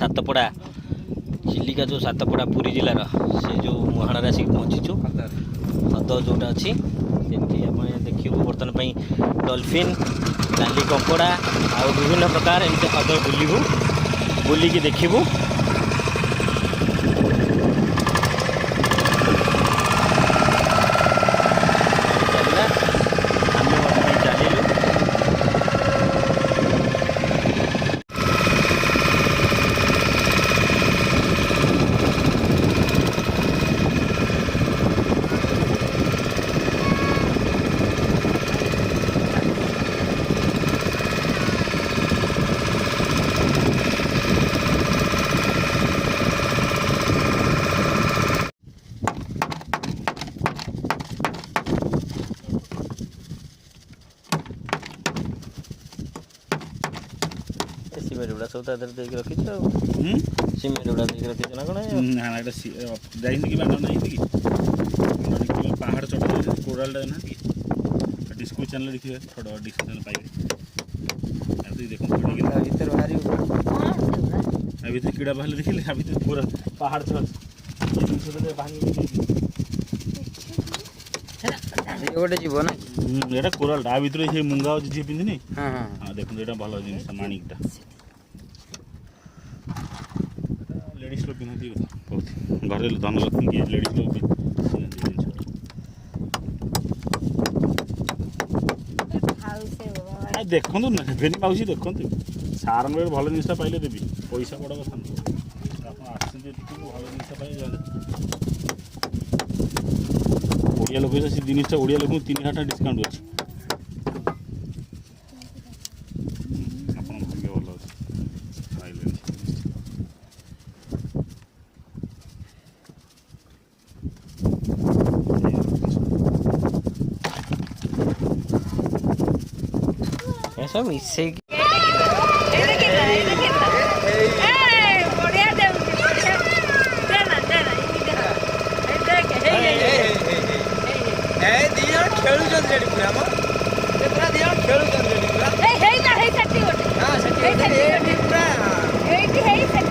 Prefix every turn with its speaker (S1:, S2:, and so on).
S1: सातपड़ा चिलिका जो सातपड़ा पुरी जिलार से जो मुहाणरे आसिक पहुँचीचु हद जोटा अच्छी देखू बर्तमान डॉल्फिन नाली कंकड़ा आ विभिन्न प्रकार एमती हद बुलू बुलिकी देखू सिमेंट गुड़ा सब देख रखी सिमेंट गुड़ा देख रखी ना कौन
S2: ना जाइए कि बांध नहीं कि पहाड़ चढ़ कोराल ना कि डिस्को चैनल देखिए थोड़ा डिस्को चैनल पाइबे देखो भीतर बाहरी अभी तो कीड़ा बाहर देखिए अभी तो पूरा पहाड़ चढ़
S3: गोटे जीव ना
S2: ये कोराल आ भर ये मुंगा झी पिंधि हाँ देखो ये भल जिन माणिकटा लेडीज लोग पिंधती बहुत घर धनलक्ष्मी की लेडीज लोग देखु ना हेनी माउसी देखु सार भल जिन पाइले देवी पैसा बड़ कथा ना आप भल जिन पाइले ओडिया लोक से जिनटा ओडिया लोक 3000 डिस्काउंट अच्छे भाग्य भल अच्छे
S1: सब मिसे
S3: खेलुछन